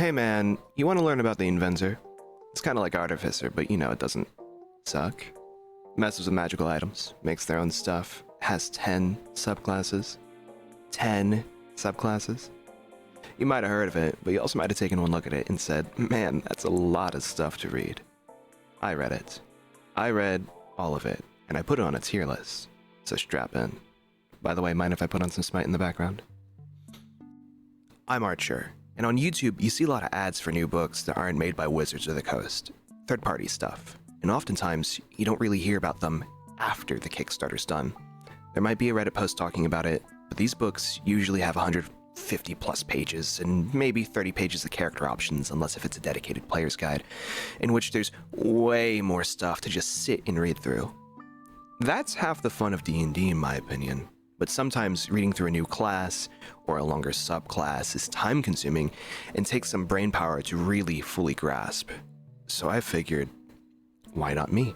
Hey man, you want to learn about the Inventor? It's kind of like Artificer, but you know it doesn't suck. Messes with magical items, makes their own stuff, has 10 subclasses. 10 subclasses? You might have heard of it, but you also might have taken one look at it and said, man, that's a lot of stuff to read. I read it. I read all of it, and I put it on a tier list, so strap in. By the way, mind if I put on some smite in the background? I'm Archer, and on YouTube, you see a lot of ads for new books that aren't made by Wizards of the Coast, third-party stuff, and oftentimes, you don't really hear about them after the Kickstarter's done. There might be a Reddit post talking about it, but these books usually have 150 plus pages, and maybe 30 pages of character options, unless if it's a dedicated player's guide, in which there's way more stuff to just sit and read through. That's half the fun of D&D in my opinion. But sometimes reading through a new class or a longer subclass is time consuming and takes some brain power to really fully grasp. So I figured, why not me?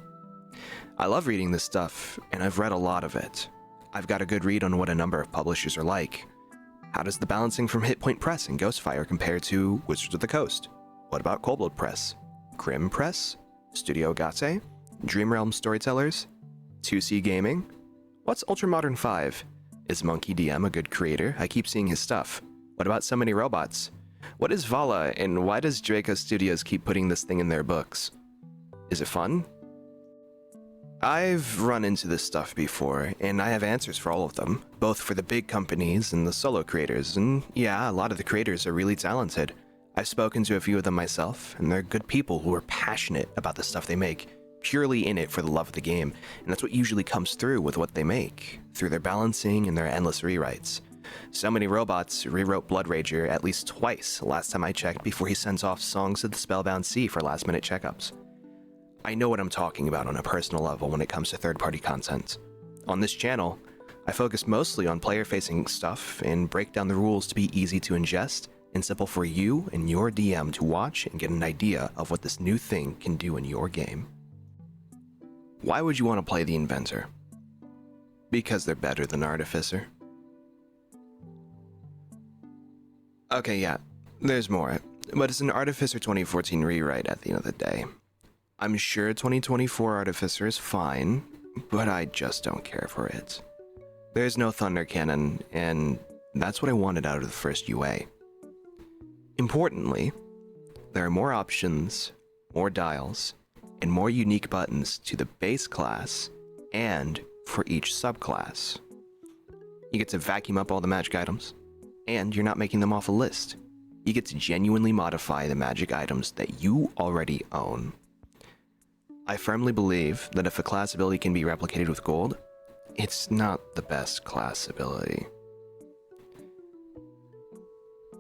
I love reading this stuff, and I've read a lot of it. I've got a good read on what a number of publishers are like. How does the balancing from Hit Point Press and Ghostfire compare to Wizards of the Coast? What about Cold Blood Press? Grim Press? Studio Gate? Dreamrealm Storytellers? 2C Gaming? What's Ultramodern 5? Is Monkey DM a good creator? I keep seeing his stuff. What about So Many Robots? What is Vala, and why does Draco Studios keep putting this thing in their books? Is it fun? I've run into this stuff before, and I have answers for all of them, both for the big companies and the solo creators, and yeah, a lot of the creators are really talented. I've spoken to a few of them myself, and they're good people who are passionate about the stuff they make, purely in it for the love of the game, and that's what usually comes through with what they make, through their balancing and their endless rewrites. So Many Robots rewrote Blood Rager at least twice last time I checked before he sends off Songs of the Spellbound Sea for last-minute checkups. I know what I'm talking about on a personal level when it comes to third-party content. On this channel, I focus mostly on player-facing stuff and break down the rules to be easy to ingest and simple for you and your DM to watch and get an idea of what this new thing can do in your game. Why would you want to play the Inventor? Because they're better than Artificer. Okay, yeah, there's more, but it's an Artificer 2014 rewrite at the end of the day. I'm sure 2024 Artificer is fine, but I just don't care for it. There's no Thunder Cannon, and that's what I wanted out of the first UA. Importantly, there are more options, more dials, and more unique buttons to the base class and for each subclass. You get to vacuum up all the magic items, and you're not making them off a list. You get to genuinely modify the magic items that you already own. I firmly believe that if a class ability can be replicated with gold, it's not the best class ability.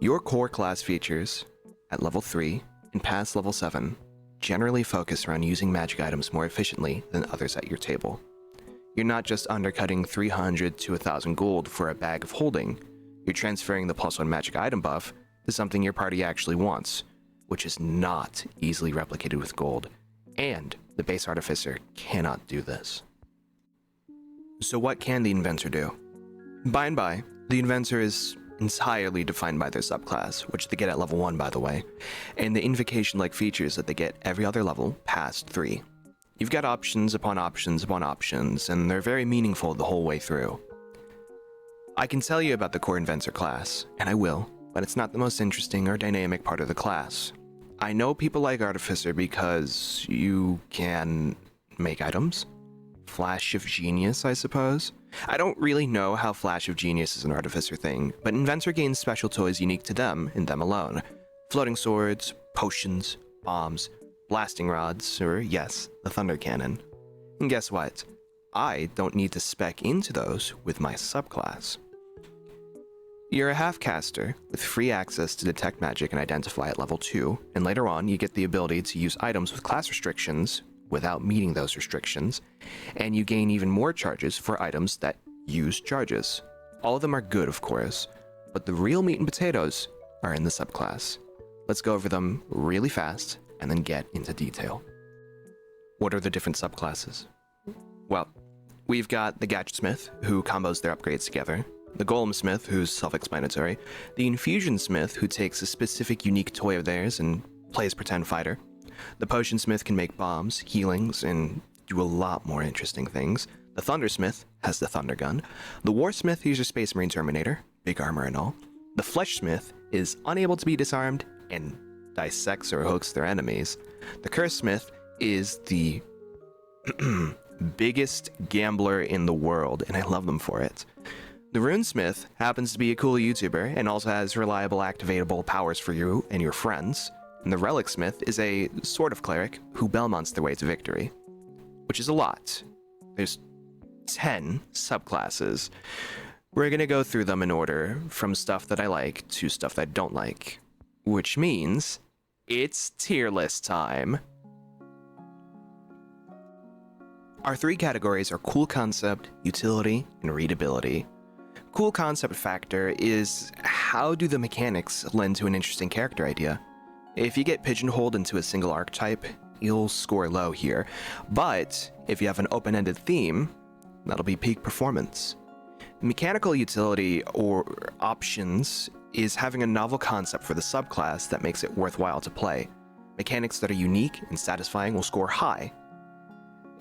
Your core class features, at level 3 and past level 7, generally focus around using magic items more efficiently than others at your table. You're not just undercutting 300 to 1,000 gold for a bag of holding, you're transferring the +1 magic item buff to something your party actually wants, which is not easily replicated with gold, and the base Artificer cannot do this. So what can the Inventor do? By and by, the Inventor is entirely defined by their subclass, which they get at level 1 by the way, and the invocation-like features that they get every other level past 3. You've got options upon options upon options, and they're very meaningful the whole way through. I can tell you about the core Inventor class, and I will, but it's not the most interesting or dynamic part of the class. I know people like Artificer because you can make items. Flash of Genius, I suppose. I don't really know how Flash of Genius is an Artificer thing, but Inventor gains special toys unique to them and them alone. Floating swords, potions, bombs, blasting rods, or yes, the Thunder Cannon. And guess what? I don't need to spec into those with my subclass. You're a half-caster with free access to detect magic and identify at level 2, and later on you get the ability to use items with class restrictions without meeting those restrictions, and you gain even more charges for items that use charges. All of them are good, of course, but the real meat and potatoes are in the subclass. Let's go over them really fast and then get into detail. What are the different subclasses? Well, we've got the Gadgetsmith, who combos their upgrades together. the Golem Smith, who's self-explanatory, the Infusion Smith, who takes a specific unique toy of theirs and plays pretend fighter. The Potion Smith can make bombs, healings, and do a lot more interesting things. The Thundersmith has the Thunder Gun. The Warsmith is your Space Marine Terminator, big armor and all. The Fleshsmith is unable to be disarmed and dissects or hooks their enemies. The Cursesmith is the biggest gambler in the world, and I love them for it. The Runesmith happens to be a cool YouTuber and also has reliable activatable powers for you and your friends. And the Relicsmith is a sort of cleric who Belmonts their way to victory, which is a lot. There's 10 subclasses. We're gonna go through them in order from stuff that I like to stuff that I don't like, which means it's tier list time. Our 3 categories are cool concept, utility, and readability. Cool concept factor is how do the mechanics lend to an interesting character idea. If you get pigeonholed into a single archetype, you'll score low here, but if you have an open-ended theme, that'll be peak performance. Mechanical utility or options is having a novel concept for the subclass that makes it worthwhile to play. Mechanics that are unique and satisfying will score high.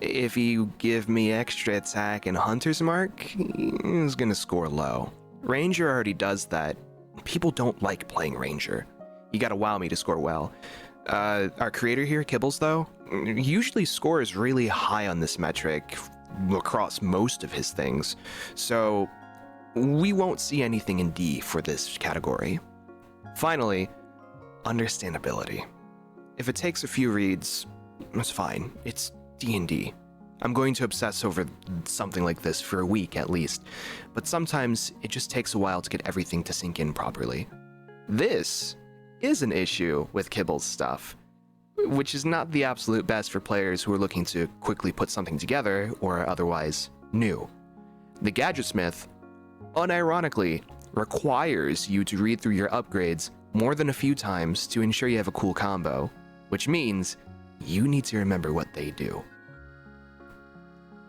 If you give me extra attack and Hunter's Mark, it's gonna score low. Ranger already does that. People don't like playing Ranger. You gotta wow me to score well. Our creator here, Kibbles, though, usually scores really high on this metric across most of his things, so we won't see anything in D for this category. Finally, understandability. If it takes a few reads, it's fine. It's D&D. I'm going to obsess over something like this for a week at least, but sometimes it just takes a while to get everything to sink in properly. This is an issue with Kibbles stuff, which is not the absolute best for players who are looking to quickly put something together or are otherwise new. The Gadgetsmith, unironically, requires you to read through your upgrades more than a few times to ensure you have a cool combo, which means you need to remember what they do.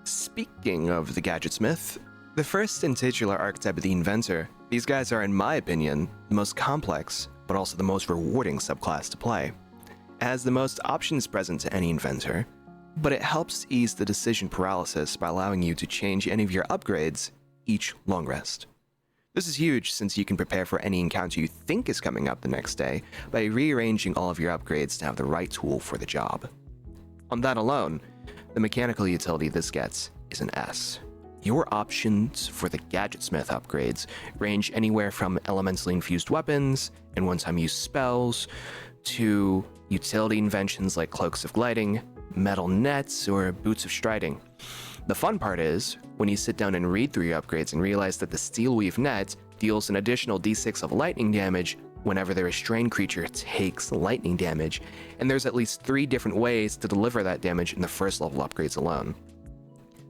Speaking of the Gadgetsmith, the first and titular archetype of the Inventor, these guys are, in my opinion, the most complex, but also the most rewarding subclass to play. It has the most options present to any Inventor, but it helps ease the decision paralysis by allowing you to change any of your upgrades each long rest. This is huge since you can prepare for any encounter you think is coming up the next day by rearranging all of your upgrades to have the right tool for the job. On that alone, the mechanical utility this gets is an S. Your options for the Gadgetsmith upgrades range anywhere from elementally infused weapons and one-time use spells to utility inventions like Cloaks of Gliding, Metal Nets, or Boots of Striding. The fun part is, when you sit down and read through your upgrades and realize that the Steelweave Net deals an additional d6 of lightning damage whenever the restrained creature takes lightning damage, and there's at least 3 different ways to deliver that damage in the first level upgrades alone.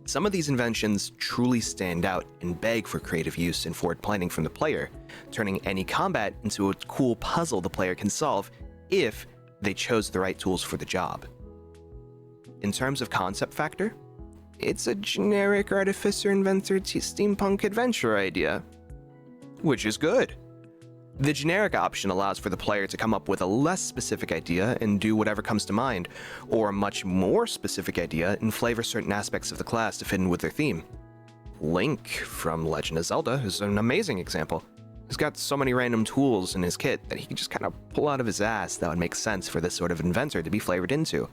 Some of these inventions truly stand out and beg for creative use and forward planning from the player, turning any combat into a cool puzzle the player can solve if they chose the right tools for the job. In terms of concept factor, it's a generic Artificer Inventor steampunk adventure idea, which is good. The generic option allows for the player to come up with a less specific idea and do whatever comes to mind, or a much more specific idea and flavor certain aspects of the class to fit in with their theme. Link from Legend of Zelda is an amazing example. He's got so many random tools in his kit that he can just kind of pull out of his ass that would make sense for this sort of inventor to be flavored into.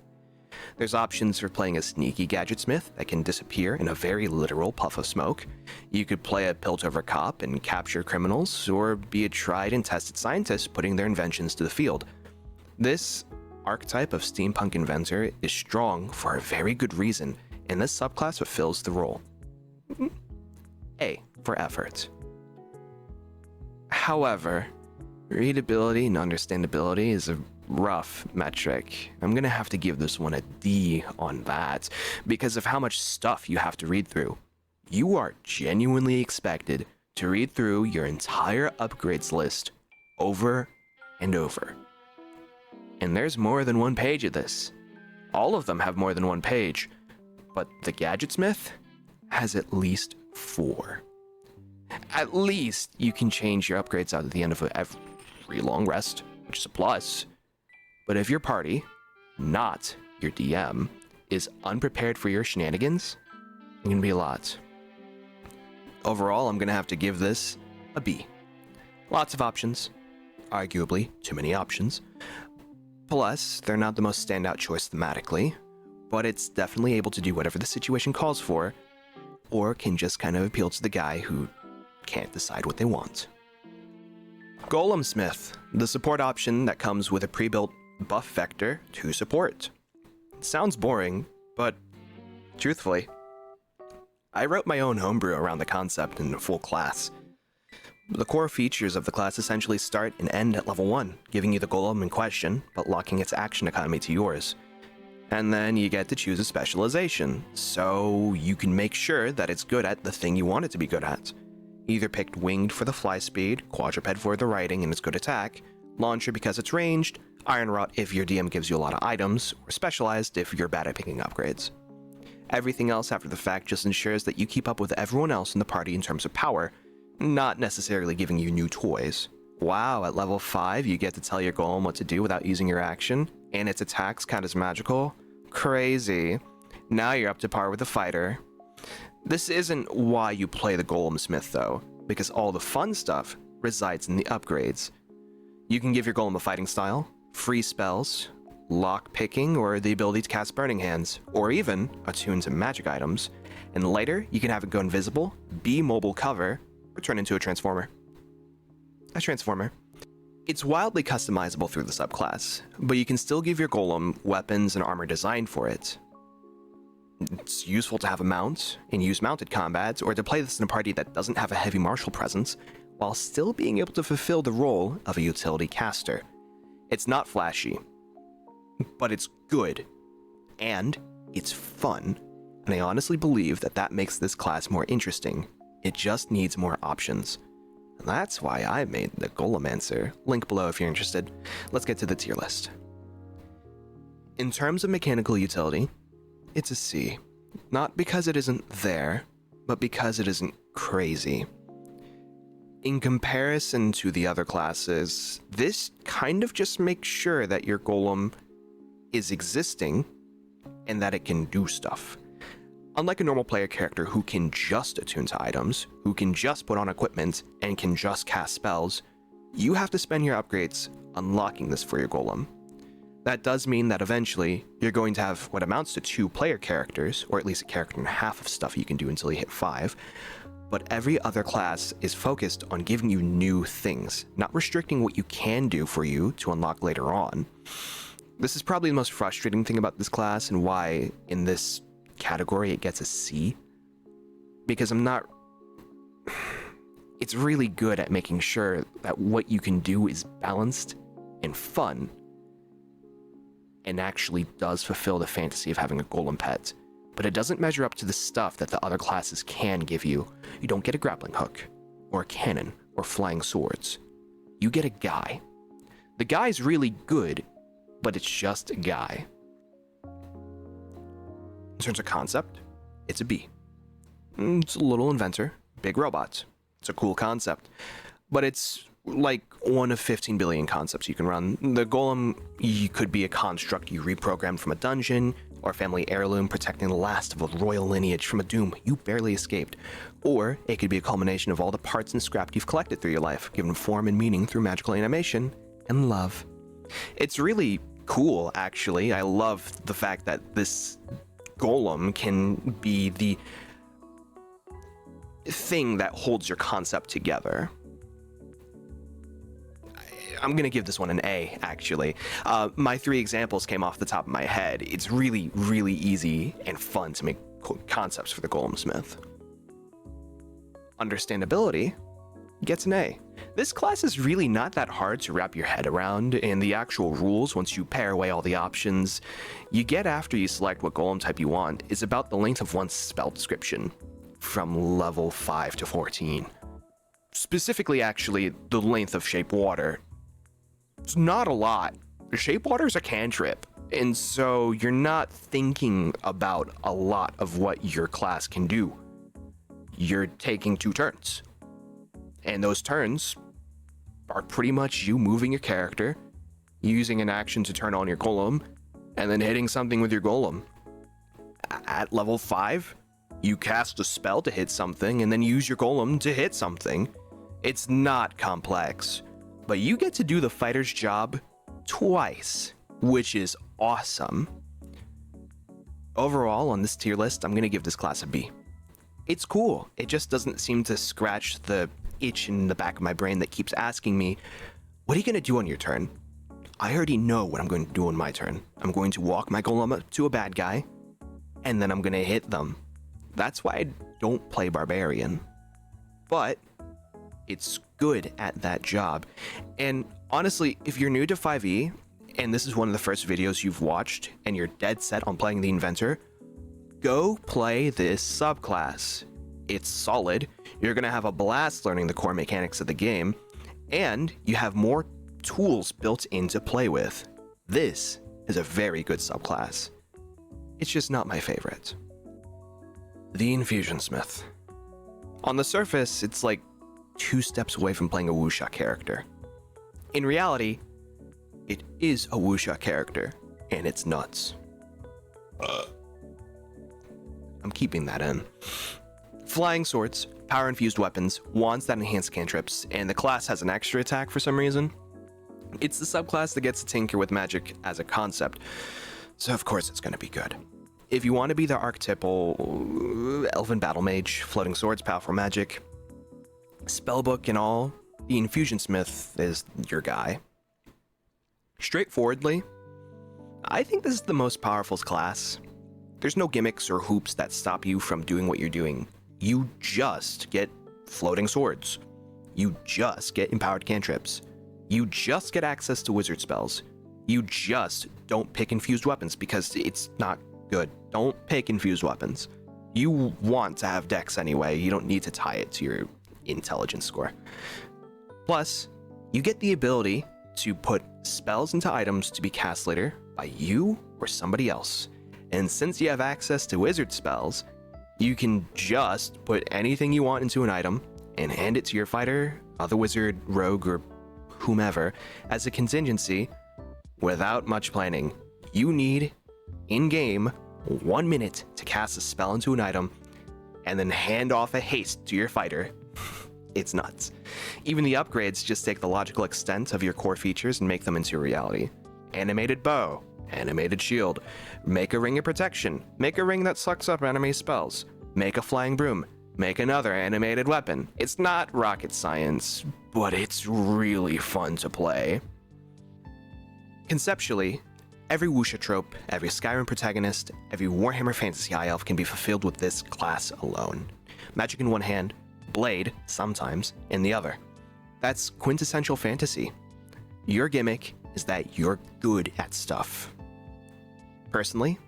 There's options for playing a sneaky Gadgetsmith that can disappear in a very literal puff of smoke. You could play a pilt-over cop and capture criminals, or be a tried and tested scientist putting their inventions to the field. This archetype of steampunk inventor is strong for a very good reason, and this subclass fulfills the role. A for effort. However, readability and understandability is a rough metric. I'm gonna have to give this one a D on that because of how much stuff you have to read through. You are genuinely expected to read through your entire upgrades list over and over. And there's more than one page of this. All of them have more than one page, but the Gadgetsmith has at least 4. at least you can change your upgrades out at the end of every long rest, which is a plus. But if your party, not your DM, is unprepared for your shenanigans, it can be a lot. Overall, I'm going to have to give this a B. Lots of options. Arguably, too many options. Plus, they're not the most standout choice thematically, but it's definitely able to do whatever the situation calls for, or can just kind of appeal to the guy who can't decide what they want. Golem Smith, the support option that comes with a pre-built buff vector to support. It sounds boring, but truthfully, I wrote my own homebrew around the concept in a full class. The core features of the class essentially start and end at level 1, giving you the golem in question, but locking its action economy to yours. And then you get to choose a specialization, so you can make sure that it's good at the thing you want it to be good at. Either picked Winged for the fly speed, Quadruped for the riding and its good attack, Launcher because it's ranged, Iron Rot if your DM gives you a lot of items, or Specialized if you're bad at picking upgrades. Everything else after the fact just ensures that you keep up with everyone else in the party in terms of power, not necessarily giving you new toys. Wow, at level 5 you get to tell your golem what to do without using your action, and its attacks count as magical? Crazy. Now you're up to par with the fighter. This isn't why you play the Golem Smith though, because all the fun stuff resides in the upgrades. You can give your golem a fighting style, free spells, lock picking, or the ability to cast Burning Hands, or even attune to magic items, and later you can have it go invisible, be mobile cover, or turn into a transformer. It's wildly customizable through the subclass, but you can still give your golem weapons and armor designed for it. It's useful to have a mount and use mounted combats, or to play this in a party that doesn't have a heavy martial presence, while still being able to fulfill the role of a utility caster. It's not flashy, but it's good, and it's fun, and I honestly believe that makes this class more interesting. It just needs more options. And that's why I made the Golemancer. Link below if you're interested. Let's get to the tier list. In terms of mechanical utility, it's a C. Not because it isn't there, but because it isn't crazy. In comparison to the other classes, this kind of just makes sure that your golem is existing and that it can do stuff. Unlike a normal player character who can just attune to items, who can just put on equipment, and can just cast spells, you have to spend your upgrades unlocking this for your golem. That does mean that eventually, you're going to have what amounts to 2 player characters, or at least a character and a half of stuff you can do until you hit 5, but every other class is focused on giving you new things, not restricting what you can do for you to unlock later on. This is probably the most frustrating thing about this class, and why in this category it gets a C, because it's really good at making sure that what you can do is balanced and fun, and actually does fulfill the fantasy of having a golem pet, but it doesn't measure up to the stuff that the other classes can give you. You don't get a grappling hook, or a cannon, or flying swords. You get a guy. The guy's really good, but it's just a guy. In terms of concept, it's a B. It's a little Inventor, big robots. It's a cool concept, but it's like one of 15 billion concepts you can run. The golem could be a construct you reprogrammed from a dungeon, or a family heirloom protecting the last of a royal lineage from a doom you barely escaped. Or it could be a culmination of all the parts and scrap you've collected through your life, given form and meaning through magical animation and love. It's really cool, actually. I love the fact that this golem can be the thing that holds your concept together. I'm gonna give this one an A, actually. My 3 examples came off the top of my head. It's really, really easy and fun to make concepts for the Golem Smith. Understandability gets an A. This class is really not that hard to wrap your head around, and the actual rules, once you pare away all the options you get after you select what golem type you want, is about the length of one's spell description, from level 5 to 14. Specifically, actually, the length of Shape Water. It's not a lot. Shape Water is a cantrip, and so you're not thinking about a lot of what your class can do. You're taking 2 turns. And those turns are pretty much you moving your character, using an action to turn on your golem, and then hitting something with your golem. At level 5, you cast a spell to hit something and then use your golem to hit something. It's not complex, but you get to do the fighter's job twice, which is awesome. Overall, on this tier list, I'm going to give this class a B. It's cool. It just doesn't seem to scratch the itch in the back of my brain that keeps asking me, what are you going to do on your turn? I already know what I'm going to do on my turn. I'm going to walk my golem up to a bad guy, and then I'm going to hit them. That's why I don't play Barbarian. But it's good at that job. And honestly, if you're new to 5e, and this is one of the first videos you've watched, and you're dead set on playing the Inventor, go play this subclass. It's solid, you're going to have a blast learning the core mechanics of the game, and you have more tools built in to play with. This is a very good subclass. It's just not my favorite. The Infusion Smith. On the surface, it's like 2 steps away from playing a wuxia character. In reality, it is a wuxia character, and it's nuts. I'm keeping that in. Flying swords, power-infused weapons, wands that enhance cantrips, and the class has an extra attack for some reason. It's the subclass that gets to tinker with magic as a concept, so of course it's going to be good. If you want to be the archetypal elven battle mage, floating swords, powerful magic, spellbook and all, the Infusion Smith is your guy. Straightforwardly, I think this is the most powerful class. There's no gimmicks or hoops that stop you from doing what you're doing. You just get floating swords. You just get empowered cantrips. You just get access to wizard spells. You just don't pick infused weapons because it's not good. Don't pick infused weapons. You want to have dex anyway. You don't need to tie it to your intelligence score. Plus, you get the ability to put spells into items to be cast later by you or somebody else. And since you have access to wizard spells, you can just put anything you want into an item and hand it to your fighter, other wizard, rogue, or whomever as a contingency without much planning. You need, in-game, 1 minute to cast a spell into an item and then hand off a haste to your fighter. It's nuts. Even the upgrades just take the logical extent of your core features and make them into a reality. Animated bow, animated shield, make a ring of protection, make a ring that sucks up enemy spells, make a flying broom, make another animated weapon. It's not rocket science, but it's really fun to play. Conceptually, every wuxia trope, every Skyrim protagonist, every Warhammer Fantasy High Elf can be fulfilled with this class alone. Magic in one hand, blade, sometimes, in the other. That's quintessential fantasy. Your gimmick is that you're good at stuff. Personally,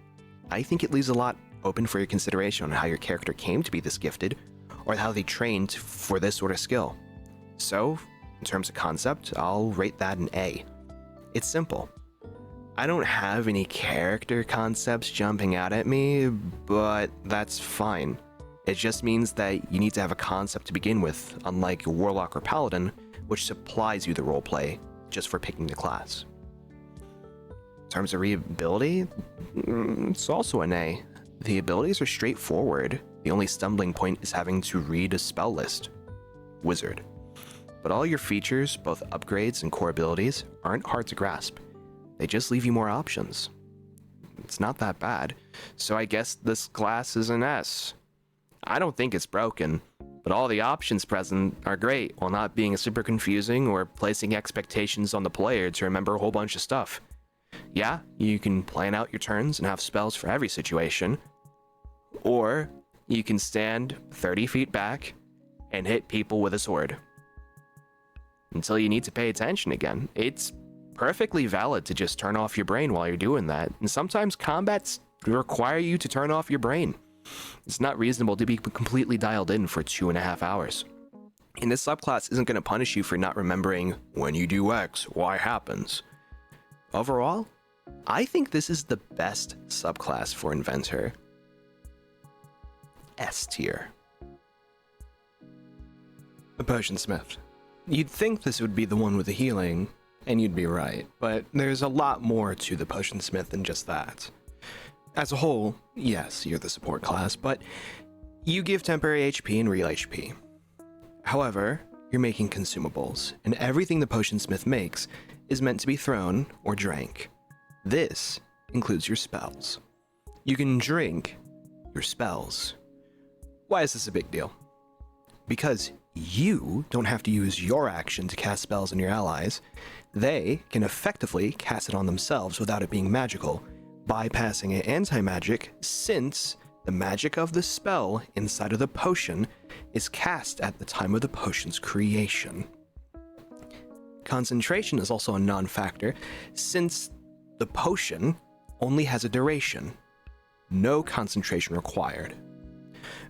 I think it leaves a lot open for your consideration on how your character came to be this gifted, or how they trained for this sort of skill. So, in terms of concept, I'll rate that an A. It's simple. I don't have any character concepts jumping out at me, but that's fine. It just means that you need to have a concept to begin with, unlike a Warlock or Paladin, which supplies you the roleplay just for picking the class. In terms of readability, it's also an A. The abilities are straightforward. The only stumbling point is having to read a spell list. Wizard. But all your features, both upgrades and core abilities, aren't hard to grasp. They just leave you more options. It's not that bad, so I guess this class is an S. I don't think it's broken, but all the options present are great while not being super confusing or placing expectations on the player to remember a whole bunch of stuff. Yeah, you can plan out your turns and have spells for every situation, or you can stand 30 feet back and hit people with a sword until you need to pay attention again. It's perfectly valid to just turn off your brain while you're doing that, and sometimes combats require you to turn off your brain. It's not reasonable to be completely dialed in for 2.5 hours. And this subclass isn't going to punish you for not remembering when you do X, Y happens. Overall, I think this is the best subclass for Inventor. S tier. The Potionsmith. You'd think this would be the one with the healing, and you'd be right, but there's a lot more to the Potionsmith than just that. As a whole, yes, you're the support class, but you give temporary HP and real HP. However, you're making consumables, and everything the Potionsmith makes is meant to be thrown or drank. This includes your spells. You can drink your spells. Why is this a big deal? Because you don't have to use your action to cast spells on your allies. They can effectively cast it on themselves without it being magical, bypassing an anti-magic, since the magic of the spell inside of the potion is cast at the time of the potion's creation. Concentration is also a non-factor, since the potion only has a duration. No concentration required.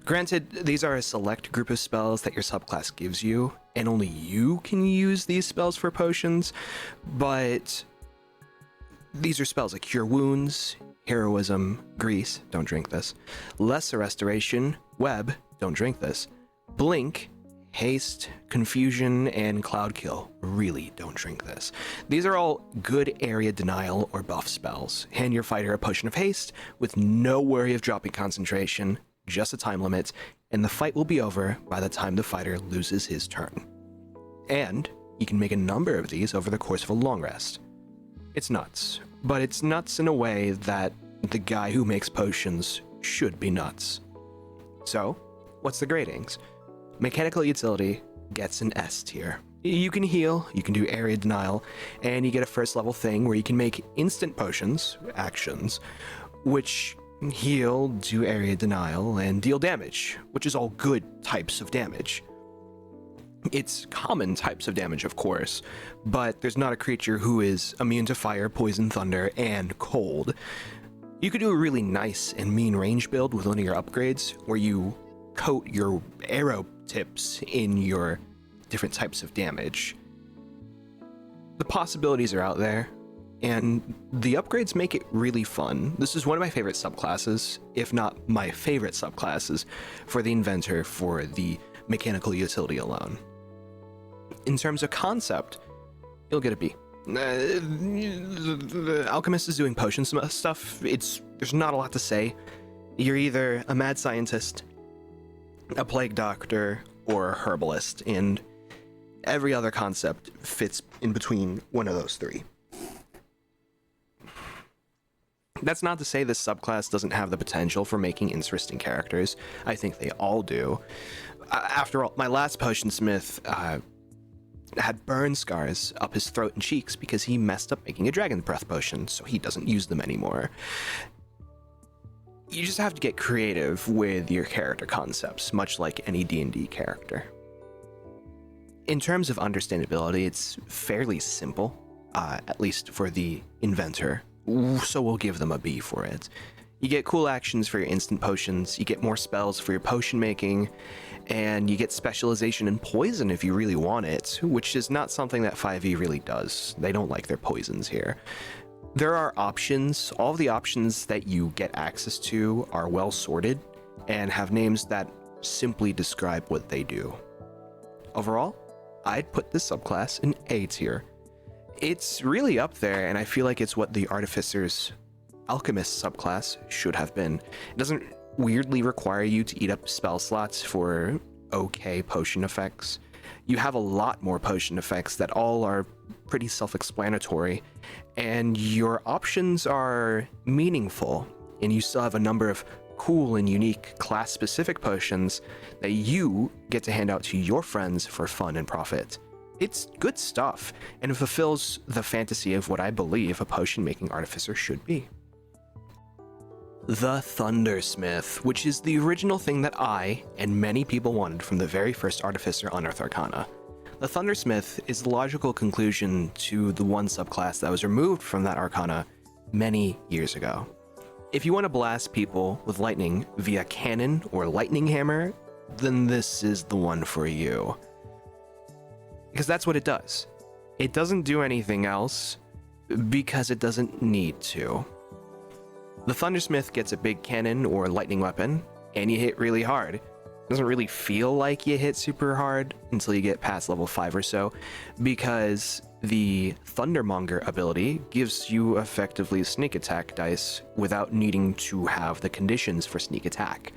Granted, these are a select group of spells that your subclass gives you, and only you can use these spells for potions, but these are spells like Cure Wounds, Heroism, Grease, don't drink this, Lesser Restoration, Web, don't drink this, Blink, Haste, Confusion, and Cloud Kill, really don't drink this. These are all good area denial or buff spells. Hand your fighter a potion of haste with no worry of dropping concentration, just a time limit, and the fight will be over by the time the fighter loses his turn. And you can make a number of these over the course of a long rest. It's nuts, but it's nuts in a way that the guy who makes potions should be nuts. So, what's the gradings? Mechanical utility gets an S tier. You can heal, you can do area denial, and you get a first level thing where you can make instant potions, actions, which heal, do area denial, and deal damage, which is all good types of damage. It's common types of damage, of course, but there's not a creature who is immune to fire, poison, thunder, and cold. You could do a really nice and mean range build with one of your upgrades, where you coat your arrow tips in your different types of damage. The possibilities are out there, and the upgrades make it really fun. This is one of my favorite subclasses, if not my favorite subclasses, for the Inventor for the mechanical utility alone. In terms of concept, you'll get a B. The Alchemist is doing potion stuff. There's not a lot to say. You're either a mad scientist, a plague doctor, or a herbalist, and every other concept fits in between one of those three. That's not to say this subclass doesn't have the potential for making interesting characters. I think they all do. After all, my last Potionsmith had burn scars up his throat and cheeks because he messed up making a dragon breath potion, so he doesn't use them anymore. You just have to get creative with your character concepts, much like any D&D character. In terms of understandability, it's fairly simple, at least for the Inventor, so we'll give them a B for it. You get cool actions for your instant potions, you get more spells for your potion making, and you get specialization in poison if you really want it, which is not something that 5e really does. They don't like their poisons here. There are options. All of the options that you get access to are well sorted and have names that simply describe what they do. Overall, I'd put this subclass in A tier. It's really up there, and I feel like it's what the Artificer's Alchemist subclass should have been. It doesn't weirdly require you to eat up spell slots for okay potion effects. You have a lot more potion effects that all are pretty self-explanatory, and your options are meaningful, and you still have a number of cool and unique class-specific potions that you get to hand out to your friends for fun and profit. It's good stuff, and it fulfills the fantasy of what I believe a potion-making artificer should be. The Thundersmith, which is the original thing that I and many people wanted from the very first Artificer Unearthed Arcana. The Thundersmith is the logical conclusion to the one subclass that was removed from that Arcana many years ago. If you want to blast people with lightning via cannon or lightning hammer, then this is the one for you. Because that's what it does. It doesn't do anything else because it doesn't need to. The Thundersmith gets a big cannon or lightning weapon, and you hit really hard. Doesn't really feel like you hit super hard until you get past level 5 or so, because the Thundermonger ability gives you effectively sneak attack dice without needing to have the conditions for sneak attack.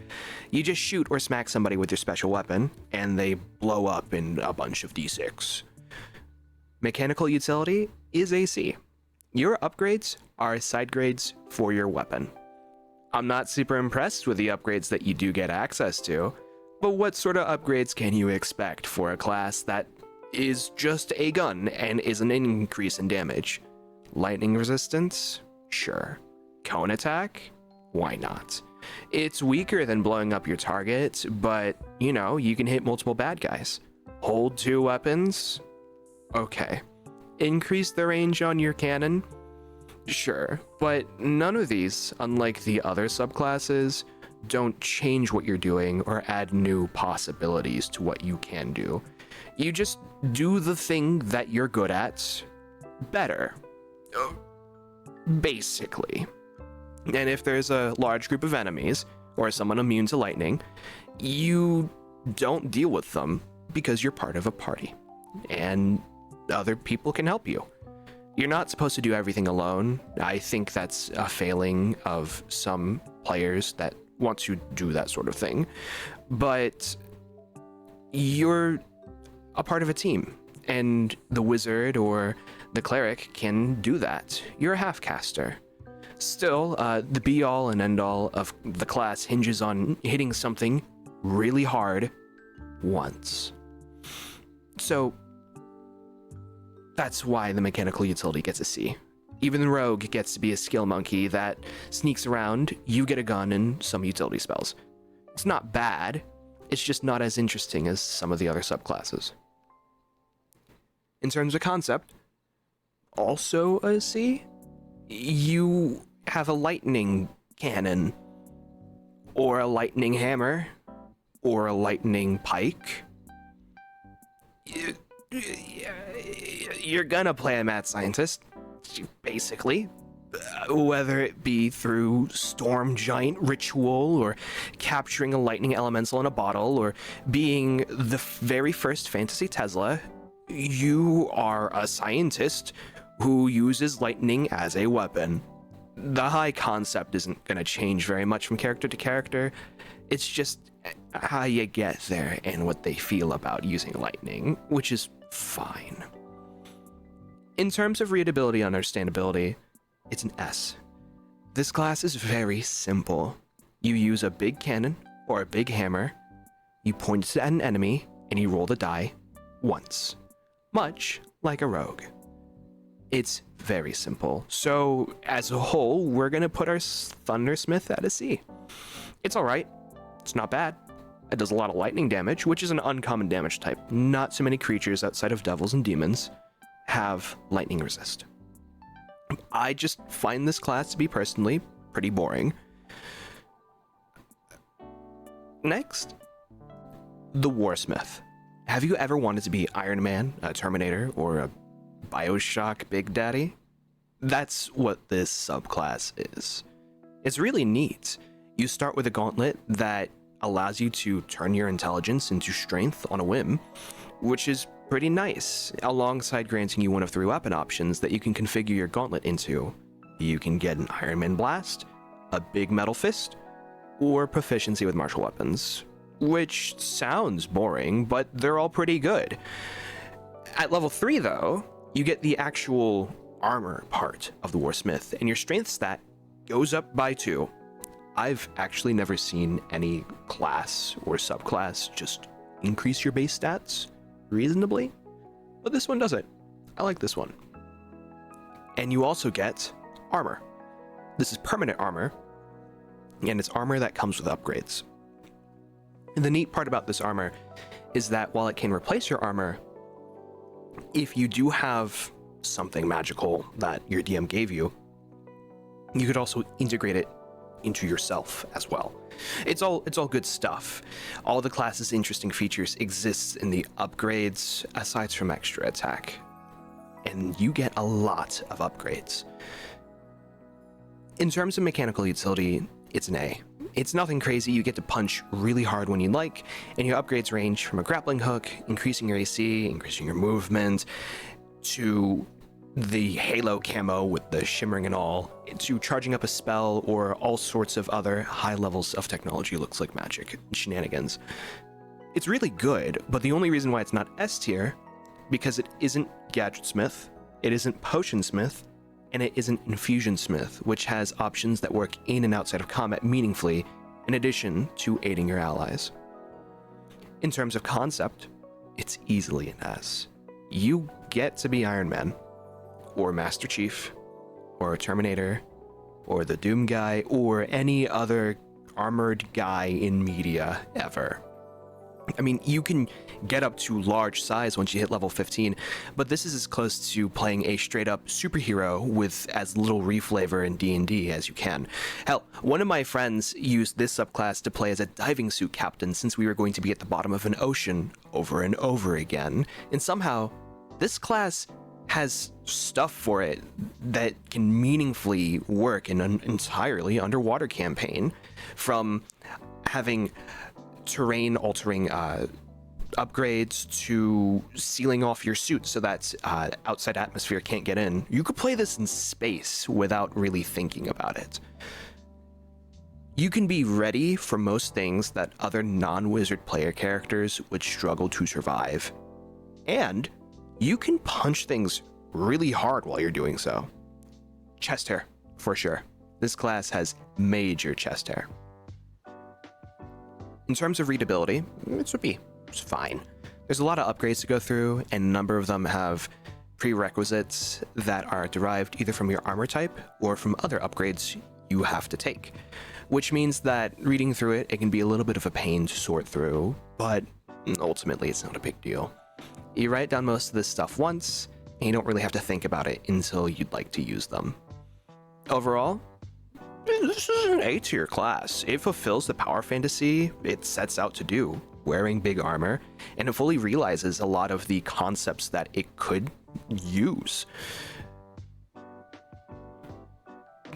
You just shoot or smack somebody with your special weapon, and they blow up in a bunch of d6. Mechanical utility is AC. Your upgrades are side grades for your weapon. I'm not super impressed with the upgrades that you do get access to, but what sort of upgrades can you expect for a class that is just a gun and is an increase in damage? Lightning resistance? Sure. Cone attack? Why not? It's weaker than blowing up your target, but, you know, you can hit multiple bad guys. Hold 2 weapons? Okay. Increase the range on your cannon? Sure. But none of these, unlike the other subclasses, don't change what you're doing or add new possibilities to what you can do. You just do the thing that you're good at better. Basically. And if there's a large group of enemies, or someone immune to lightning, you don't deal with them because you're part of a party, and other people can help you. You're not supposed to do everything alone. I think that's a failing of some players that want to do that sort of thing, but you're a part of a team, and the wizard or the cleric can do that. You're a half-caster. Still, the be-all and end-all of the class hinges on hitting something really hard once. So that's why the mechanical utility gets a C. Even the rogue gets to be a skill monkey that sneaks around, you get a gun and some utility spells. It's not bad, it's just not as interesting as some of the other subclasses. In terms of concept, also a C. You have a lightning cannon, or a lightning hammer, or a lightning pike. You're gonna play a mad scientist, basically, whether it be through storm giant ritual, or capturing a lightning elemental in a bottle, or being the very first fantasy Tesla. You are a scientist who uses lightning as a weapon. The high concept isn't going to change very much from character to character. It's just how you get there and what they feel about using lightning, which is fine. In terms of readability and understandability, it's an S. This class is very simple. You use a big cannon or a big hammer, you point it at an enemy, and you roll the die once. Much like a rogue. It's very simple. So, as a whole, we're gonna put our Thundersmith at a C. It's alright. It's not bad. It does a lot of lightning damage, which is an uncommon damage type. Not so many creatures outside of devils and demons have lightning resist. I just find this class to be personally pretty boring. Next, the Warsmith. Have you ever wanted to be Iron Man, a Terminator, or a Bioshock Big Daddy? That's what this subclass is. It's really neat. You start with a gauntlet that allows you to turn your intelligence into strength on a whim, which is pretty nice, alongside granting you one of 3 weapon options that you can configure your gauntlet into. You can get an Iron Man blast, a big metal fist, or proficiency with martial weapons, which sounds boring, but they're all pretty good. At level 3, though, you get the actual armor part of the Warsmith, and your strength stat goes up by 2. I've actually never seen any class or subclass just increase your base stats reasonably, but this one does it. I like this one. And you also get armor. This is permanent armor, and it's armor that comes with upgrades. And the neat part about this armor is that while it can replace your armor, if you do have something magical that your DM gave you, you could also integrate it into yourself as well. It's all good stuff. All the class's interesting features exists in the upgrades aside from extra attack. And you get a lot of upgrades. In terms of mechanical utility, it's an A. It's nothing crazy. You get to punch really hard when you like, and your upgrades range from a grappling hook, increasing your AC, increasing your movement, to the halo camo with the shimmering and all, to charging up a spell, or all sorts of other high levels of technology. Looks like magic shenanigans. It's really good, but the only reason why it's not S tier, because it isn't Gadgetsmith, it isn't Potionsmith, and it isn't Infusionsmith, which has options that work in and outside of combat meaningfully, in addition to aiding your allies. In terms of concept, it's easily an S. You get to be Iron Man, or Master Chief, or a Terminator, or the Doom guy, or any other armored guy in media ever. I mean, you can get up to large size once you hit level 15, but this is as close to playing a straight-up superhero with as little reflavor in D&D as you can. Hell, one of my friends used this subclass to play as a diving suit captain since we were going to be at the bottom of an ocean over and over again, and somehow this class has stuff for it that can meaningfully work in an entirely underwater campaign, from having terrain-altering upgrades to sealing off your suit so that outside atmosphere can't get in. You could play this in space without really thinking about it. You can be ready for most things that other non-wizard player characters would struggle to survive. And you can punch things really hard while you're doing so. Chest hair, for sure. This class has major chest hair. In terms of readability, it's a B. It's fine. There's a lot of upgrades to go through, and a number of them have prerequisites that are derived either from your armor type or from other upgrades you have to take, which means that reading through it, it can be a little bit of a pain to sort through, but ultimately it's not a big deal. You write down most of this stuff once, and you don't really have to think about it until you'd like to use them. Overall, this is an A tier class. It fulfills the power fantasy it sets out to do, wearing big armor, and it fully realizes a lot of the concepts that it could use.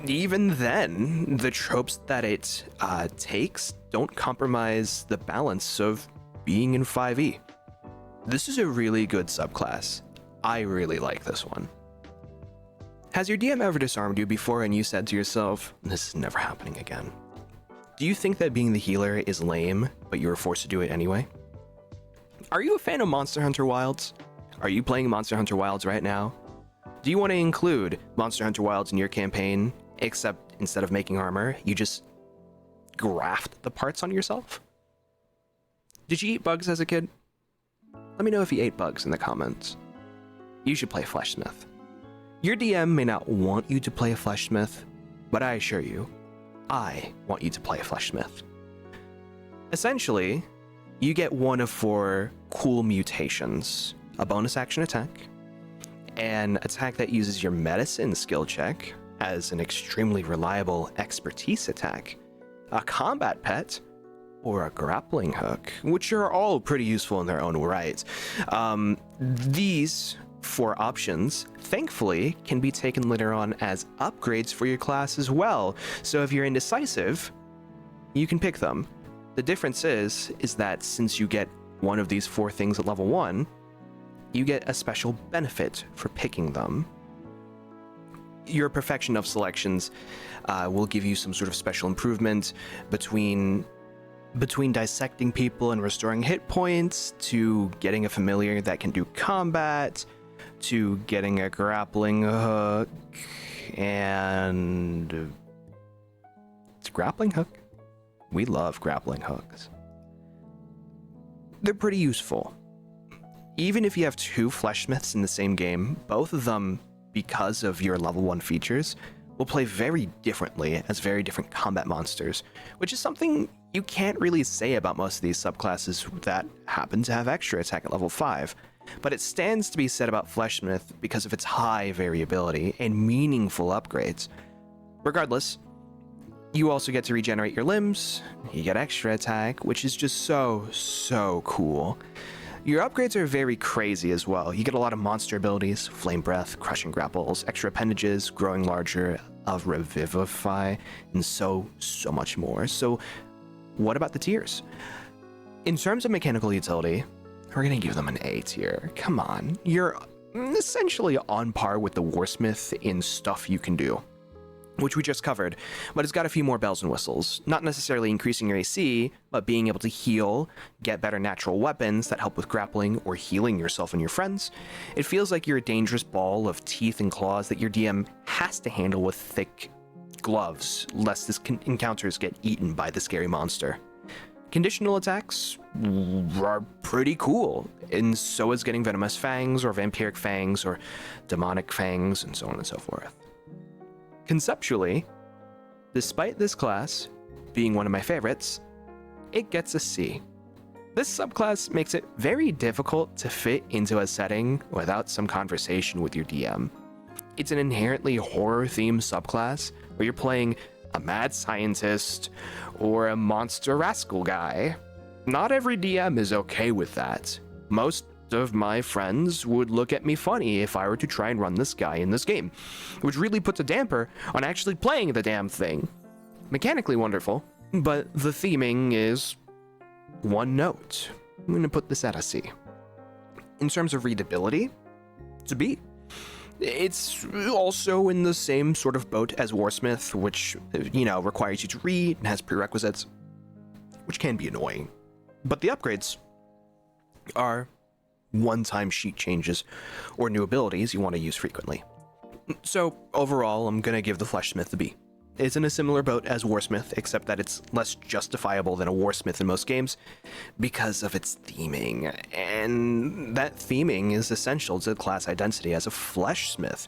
Even then, the tropes that it takes don't compromise the balance of being in 5e. This is a really good subclass. I really like this one. Has your DM ever disarmed you before and you said to yourself, this is never happening again? Do you think that being the healer is lame, but you were forced to do it anyway? Are you a fan of Monster Hunter Wilds? Are you playing Monster Hunter Wilds right now? Do you want to include Monster Hunter Wilds in your campaign, except instead of making armor, you just graft the parts on yourself? Did you eat bugs as a kid? Let me know if you ate bugs in the comments. You should play Fleshsmith. Your DM may not want you to play a Fleshsmith, but I assure you, I want you to play a Fleshsmith. Essentially, you get one of 4 cool mutations: a bonus action attack, an attack that uses your medicine skill check as an extremely reliable expertise attack, a combat pet, or a grappling hook, which are all pretty useful in their own right. These 4 options, thankfully, can be taken later on as upgrades for your class as well. So if you're indecisive, you can pick them. The difference is that since you get one of these 4 things at level 1, you get a special benefit for picking them. Your perfection of selections will give you some sort of special improvement between dissecting people and restoring hit points, to getting a familiar that can do combat, to getting a grappling hook, and it's grappling hook. We love grappling hooks. They're pretty useful. Even if you have 2 Fleshsmiths in the same game, both of them, because of your level 1 features, will play very differently as very different combat monsters, which is something you can't really say about most of these subclasses that happen to have extra attack at level 5. But it stands to be said about Fleshsmith because of its high variability and meaningful upgrades. Regardless, you also get to regenerate your limbs, you get extra attack, which is just so cool. Your upgrades are very crazy as well. You get a lot of monster abilities, Flame Breath, Crushing Grapples, extra appendages, Growing Larger, of Revivify, and so much more. So what about the tiers? In terms of mechanical utility, we're gonna give them an A tier. Come on, you're essentially on par with the Warsmith in stuff you can do, which we just covered, but it's got a few more bells and whistles. Not necessarily increasing your AC, but being able to heal, get better natural weapons that help with grappling or healing yourself and your friends. It feels like you're a dangerous ball of teeth and claws that your DM has to handle with thick gloves, lest his encounters get eaten by the scary monster. Conditional attacks are pretty cool, and so is getting Venomous Fangs or Vampiric Fangs or Demonic Fangs and so on and so forth. Conceptually, despite this class being one of my favorites, it gets a C. This subclass makes it very difficult to fit into a setting without some conversation with your DM. It's an inherently horror-themed subclass where you're playing a mad scientist or a monster rascal guy. Not every DM is okay with that. Most of my friends would look at me funny if I were to try and run this guy in this game, which really puts a damper on actually playing the damn thing. Mechanically wonderful, but the theming is one note. I'm gonna put this at a C. In terms of readability, it's a B. It's also in the same sort of boat as Warsmith, which, requires you to read and has prerequisites, which can be annoying. But the upgrades are one-time sheet changes or new abilities you want to use frequently. So overall, I'm going to give the Fleshsmith a B. It's in a similar boat as Warsmith, except that it's less justifiable than a Warsmith in most games because of its theming, and that theming is essential to the class identity as a Fleshsmith.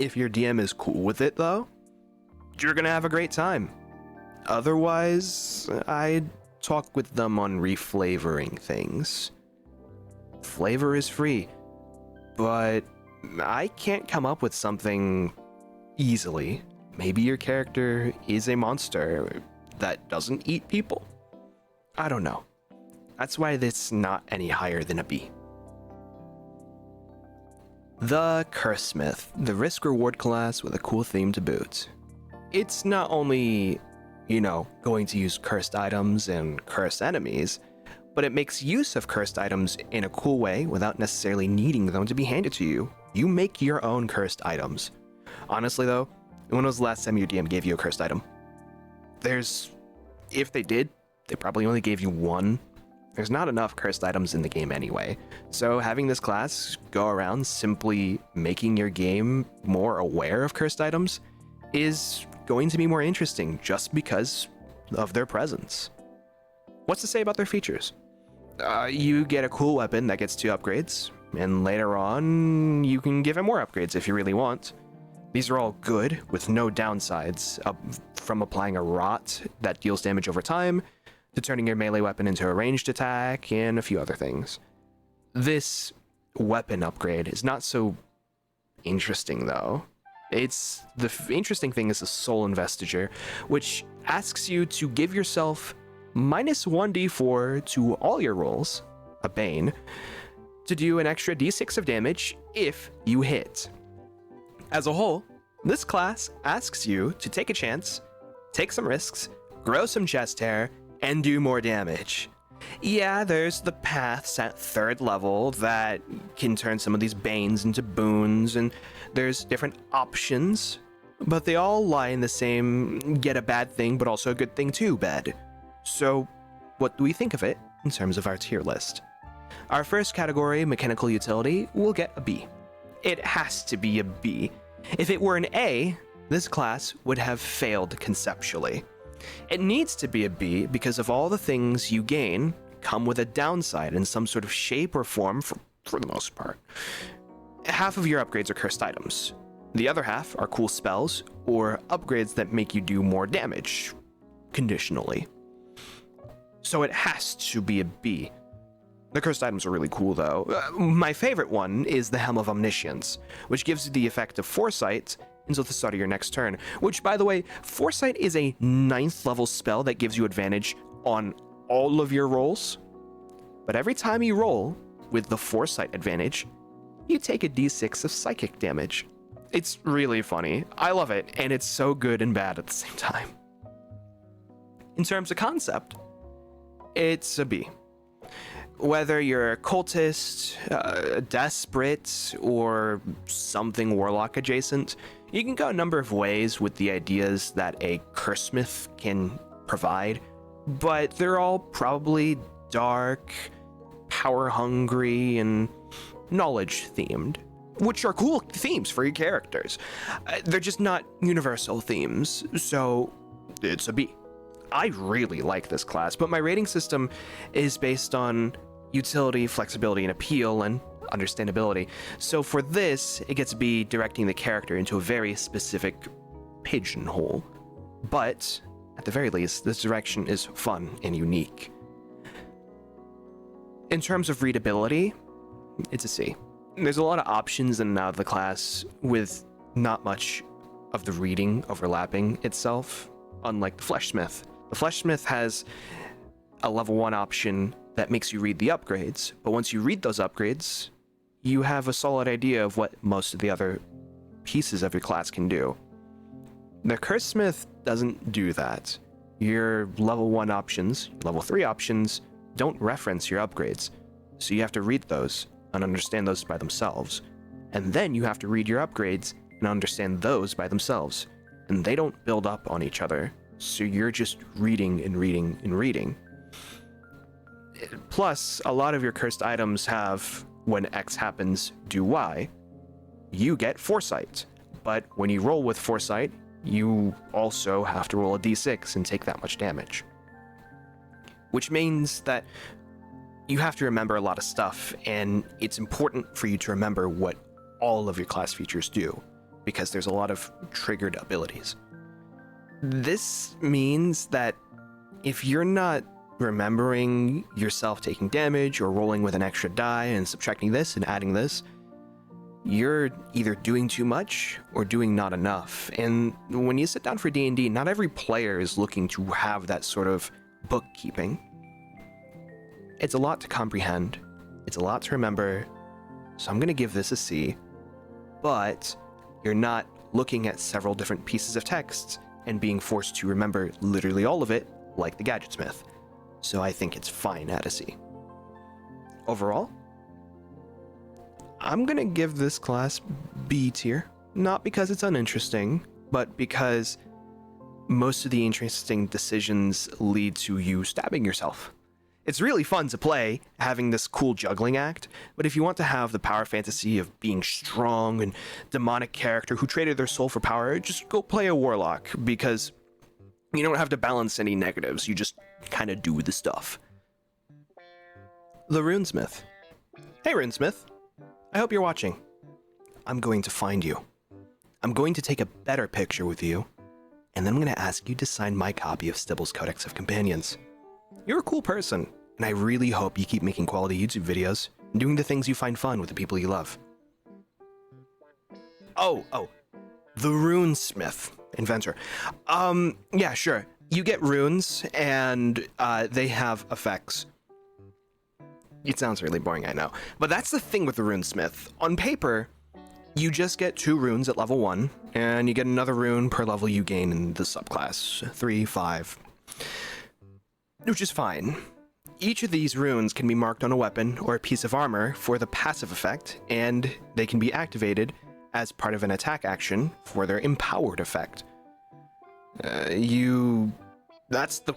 If your DM is cool with it, though, you're gonna have a great time. Otherwise, I'd talk with them on reflavoring things. Flavor is free, but I can't come up with something easily. Maybe your character is a monster that doesn't eat people? I don't know. That's why it's not any higher than a B. The Cursesmith, the risk-reward class with a cool theme to boot. It's not only, going to use cursed items and cursed enemies, but it makes use of cursed items in a cool way without necessarily needing them to be handed to you. You make your own cursed items. Honestly though, when was the last time your DM gave you a cursed item? If they did, they probably only gave you one. There's not enough cursed items in the game anyway. So having this class go around simply making your game more aware of cursed items is going to be more interesting just because of their presence. What's to say about their features? You get a cool weapon that gets 2 upgrades, and later on, you can give it more upgrades if you really want. These are all good, with no downsides, from applying a rot that deals damage over time, to turning your melee weapon into a ranged attack, and a few other things. This weapon upgrade is not so interesting, though. The interesting thing is the Soul Investiture, which asks you to give yourself minus 1d4 to all your rolls, a bane, to do an extra d6 of damage if you hit. As a whole, this class asks you to take a chance, take some risks, grow some chest hair, and do more damage. Yeah, there's the paths at 3rd level that can turn some of these banes into boons, and there's different options, but they all lie in the same get a bad thing but also a good thing too bed. So what do we think of it in terms of our tier list? Our first category, mechanical utility, will get a B. It has to be a B. If it were an A, this class would have failed conceptually. It needs to be a B because of all the things you gain come with a downside in some sort of shape or form for the most part. Half of your upgrades are cursed items. The other half are cool spells or upgrades that make you do more damage, conditionally. So it has to be a B. The cursed items are really cool though. My favorite one is the Helm of Omniscience, which gives you the effect of Foresight until the start of your next turn. Which, by the way, Foresight is a 9th level spell that gives you advantage on all of your rolls. But every time you roll, with the foresight advantage, you take a d6 of psychic damage. It's really funny. I love it, and it's so good and bad at the same time. In terms of concept, it's a B. Whether you're a cultist, desperate, or something warlock adjacent, you can go a number of ways with the ideas that a cursesmith can provide, but they're all probably dark, power-hungry, and knowledge-themed, which are cool themes for your characters. They're just not universal themes, so it's a B. I really like this class, but my rating system is based on utility, flexibility, and appeal, and understandability. So for this, it gets to be directing the character into a very specific pigeonhole. But, at the very least, this direction is fun and unique. In terms of readability, it's a C. There's a lot of options in and out of the class with not much of the reading overlapping itself, unlike the Fleshsmith. The Fleshsmith has a level 1 option that makes you read the upgrades, but once you read those upgrades, you have a solid idea of what most of the other pieces of your class can do. The Cursesmith doesn't do that. Your level 1 options, level 3 options, don't reference your upgrades, so you have to read those and understand those by themselves. And then you have to read your upgrades and understand those by themselves, and they don't build up on each other. So you're just reading and reading and reading. Plus, a lot of your cursed items have, when X happens, do Y. You get foresight, but when you roll with foresight, you also have to roll a d6 and take that much damage. Which means that you have to remember a lot of stuff, and it's important for you to remember what all of your class features do, because there's a lot of triggered abilities. This means that if you're not remembering yourself taking damage or rolling with an extra die and subtracting this and adding this, you're either doing too much or doing not enough. And when you sit down for D&D, not every player is looking to have that sort of bookkeeping. It's a lot to comprehend. It's a lot to remember. So I'm going to give this a C. But you're not looking at several different pieces of text and being forced to remember literally all of it, like the Gadgetsmith. So I think it's fine at a C. Overall, I'm gonna give this class B tier. Not because it's uninteresting, but because most of the interesting decisions lead to you stabbing yourself. It's really fun to play, having this cool juggling act, but if you want to have the power fantasy of being strong and demonic character who traded their soul for power, just go play a warlock, because you don't have to balance any negatives, you just kind of do the stuff. The Runesmith. Hey Runesmith, I hope you're watching. I'm going to find you. I'm going to take a better picture with you, and then I'm going to ask you to sign my copy of Stibble's Codex of Companions. You're a cool person, and I really hope you keep making quality YouTube videos and doing the things you find fun with the people you love. Oh, the Runesmith. Inventor. Yeah, sure. You get runes, and they have effects. It sounds really boring, I know. But that's the thing with the Runesmith. On paper, you just get 2 runes at level 1, and you get another rune per level you gain in the subclass. 3, 5. Which is fine. Each of these runes can be marked on a weapon or a piece of armor for the passive effect, and they can be activated as part of an attack action for their empowered effect. That's the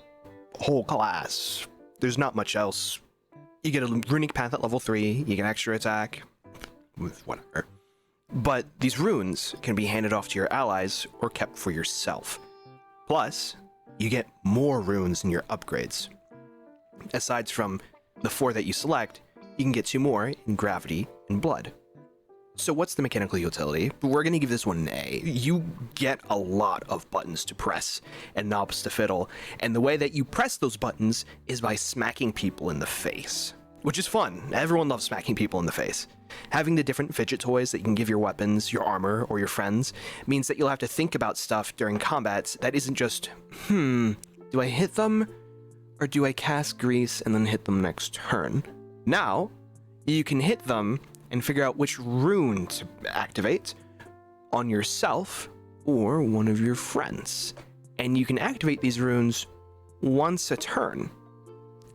whole class. There's not much else. You get a runic path at level 3, you get extra attack, whatever. But these runes can be handed off to your allies or kept for yourself. Plus, you get more runes in your upgrades. Aside from the 4 that you select, you can get 2 more in gravity and blood. So what's the mechanical utility? We're going to give this one an A. You get a lot of buttons to press and knobs to fiddle, and the way that you press those buttons is by smacking people in the face, which is fun. Everyone loves smacking people in the face. Having the different fidget toys that you can give your weapons, your armor, or your friends means that you'll have to think about stuff during combat that isn't just, do I hit them, or do I cast grease and then hit them next turn? Now, You can hit them and figure out which rune to activate on yourself or one of your friends. And you can activate these runes once a turn,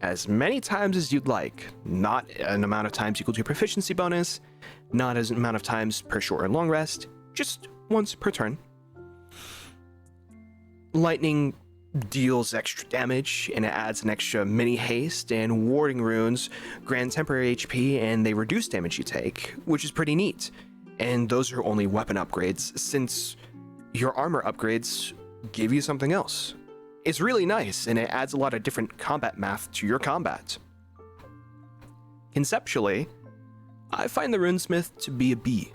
as many times as you'd like. Not an amount of times equal to your proficiency bonus, not as an amount of times per short or long rest, just once per turn. Lightning deals extra damage, and it adds an extra mini haste, and warding runes grant temporary HP and they reduce damage you take, which is pretty neat. And those are only weapon upgrades, since your armor upgrades give you something else. It's really nice, and it adds a lot of different combat math to your combat. Conceptually, I find the runesmith to be a B.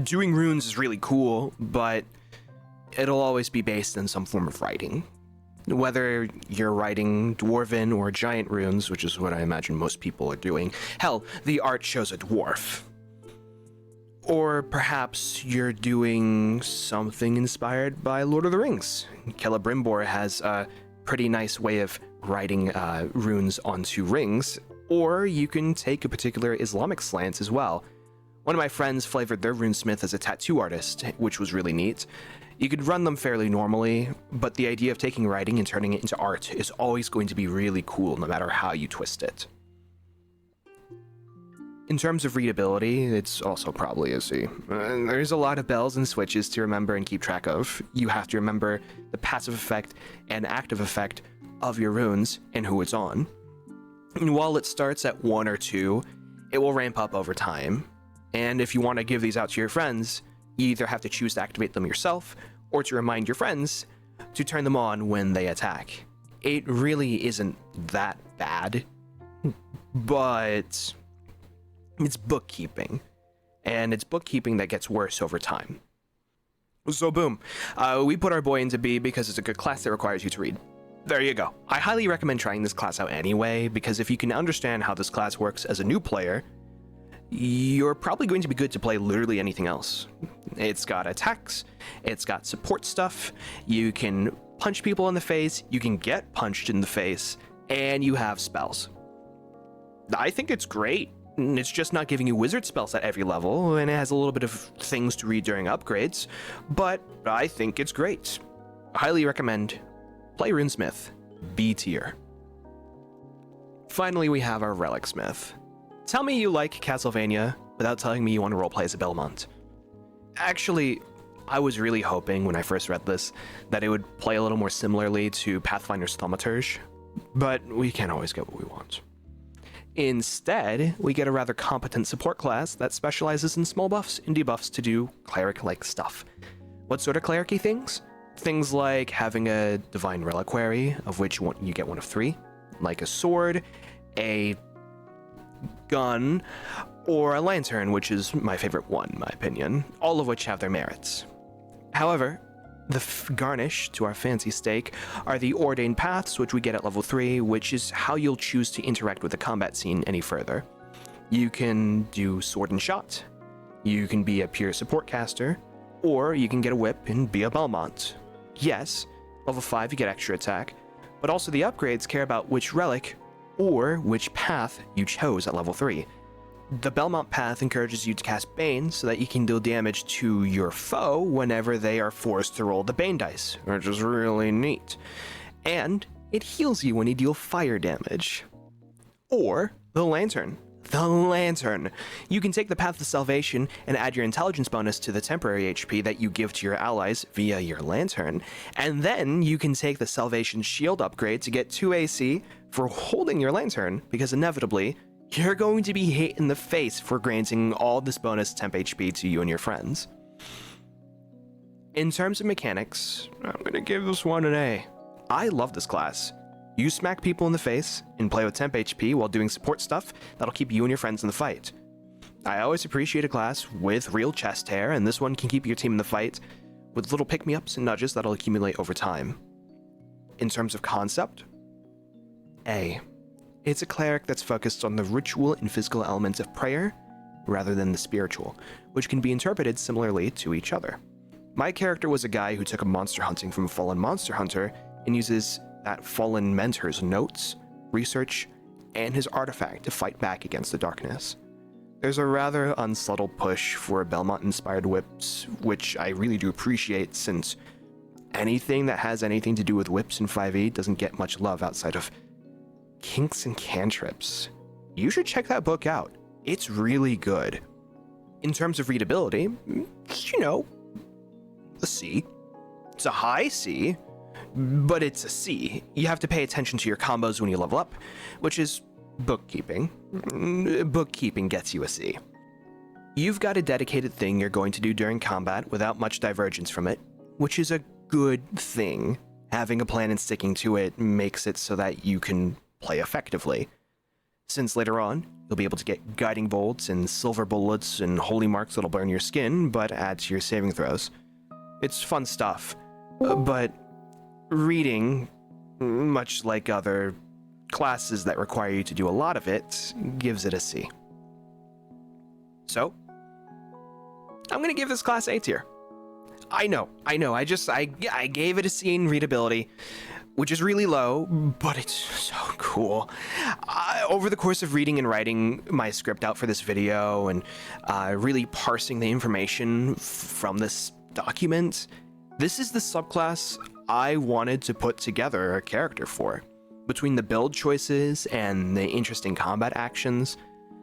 Doing runes is really cool, but it'll always be based on some form of writing. Whether you're writing dwarven or giant runes, which is what I imagine most people are doing. Hell, the art shows a dwarf. Or perhaps you're doing something inspired by Lord of the Rings. Celebrimbor has a pretty nice way of writing runes onto rings, or you can take a particular Islamic slant as well. One of my friends flavored their runesmith as a tattoo artist, which was really neat. You could run them fairly normally, but the idea of taking writing and turning it into art is always going to be really cool, no matter how you twist it. In terms of readability, it's also probably a C. There's a lot of bells and switches to remember and keep track of. You have to remember the passive effect and active effect of your runes and who it's on. And while it starts at 1 or 2, it will ramp up over time. And if you want to give these out to your friends, you either have to choose to activate them yourself, or to remind your friends to turn them on when they attack. It really isn't that bad, but it's bookkeeping, and it's bookkeeping that gets worse over time. So boom, we put our boy into B because it's a good class that requires you to read. There you go. I highly recommend trying this class out anyway, because if you can understand how this class works as a new player, you're probably going to be good to play literally anything else. It's got attacks, it's got support stuff, you can punch people in the face, you can get punched in the face, and you have spells. I think it's great. It's just not giving you wizard spells at every level, and it has a little bit of things to read during upgrades, but I think it's great. I highly recommend play Runesmith, B tier. Finally, we have our Relic Smith. Tell me you like Castlevania without telling me you want to roleplay as a Belmont. Actually, I was really hoping when I first read this that it would play a little more similarly to Pathfinder's Thaumaturge, but we can't always get what we want. Instead, we get a rather competent support class that specializes in small buffs and debuffs to do cleric-like stuff. What sort of cleric-y things? Things like having a divine reliquary, of which you get one of 3, like a sword, a gun, or a lantern, which is my favorite one, in my opinion, all of which have their merits. However, the garnish to our fancy steak are the ordained paths, which we get at level 3, which is how you'll choose to interact with the combat scene any further. You can do sword and shot, you can be a pure support caster, or you can get a whip and be a Belmont. Yes, level 5 you get extra attack, but also the upgrades care about which relic or which path you chose at level 3. The Belmont path encourages you to cast Bane so that you can deal damage to your foe whenever they are forced to roll the Bane dice, which is really neat. And it heals you when you deal fire damage. Or the Lantern. The Lantern! You can take the Path of Salvation and add your intelligence bonus to the temporary HP that you give to your allies via your Lantern, and then you can take the Salvation Shield upgrade to get 2 AC for holding your Lantern, because inevitably, you're going to be hit in the face for granting all this bonus temp HP to you and your friends. In terms of mechanics, I'm gonna give this one an A. I love this class. You smack people in the face and play with temp HP while doing support stuff that'll keep you and your friends in the fight. I always appreciate a class with real chest hair, and this one can keep your team in the fight with little pick-me-ups and nudges that'll accumulate over time. In terms of concept, A. It's a cleric that's focused on the ritual and physical elements of prayer rather than the spiritual, which can be interpreted similarly to each other. My character was a guy who took a monster hunting from a fallen monster hunter and uses that fallen mentor's notes, research, and his artifact to fight back against the darkness. There's a rather unsubtle push for Belmont-inspired whips, which I really do appreciate, since anything that has anything to do with whips in 5e doesn't get much love outside of kinks and cantrips. You should check that book out. It's really good. In terms of readability, you know, a C. It's a high C, but it's a C. You have to pay attention to your combos when you level up, which is bookkeeping. Bookkeeping gets you a C. You've got a dedicated thing you're going to do during combat without much divergence from it, which is a good thing. Having a plan and sticking to it makes it so that you can play effectively. Since later on, you'll be able to get guiding bolts and silver bullets and holy marks that'll burn your skin, but add to your saving throws. It's fun stuff, but reading, much like other classes that require you to do a lot of it, gives it a C. So, I'm gonna give this class A tier. I know, I gave it a C in readability, which is really low, but it's so cool. Over the course of reading and writing my script out for this video and really parsing the information from this document, this is the subclass I wanted to put together a character for. Between the build choices and the interesting combat actions,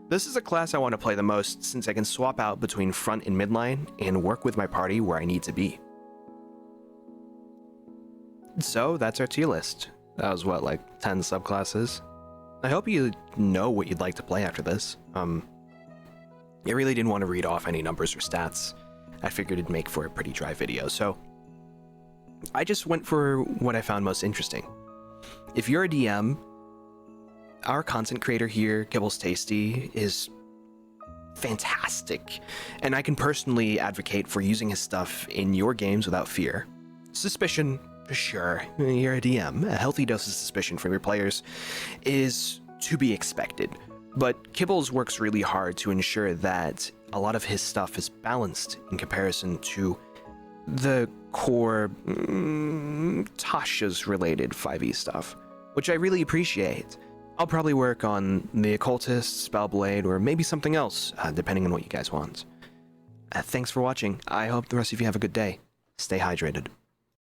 this is a class I want to play the most, since I can swap out between front and midline and work with my party where I need to be. So that's our tier list. That was what, like 10 subclasses? I hope you know what you'd like to play after this. I really didn't want to read off any numbers or stats. I figured it'd make for a pretty dry video, so I just went for what I found most interesting. If you're a DM, our content creator here, Kibblestasty, is fantastic, and I can personally advocate for using his stuff in your games without fear. Suspicion, sure, you're a DM. A healthy dose of suspicion from your players is to be expected, but Kibbles works really hard to ensure that a lot of his stuff is balanced in comparison to the core Tasha's related 5e stuff, which I really appreciate. I'll probably work on the Occultist, Spellblade, or maybe something else, depending on what you guys want. Thanks for watching. I hope the rest of you have a good day. Stay hydrated.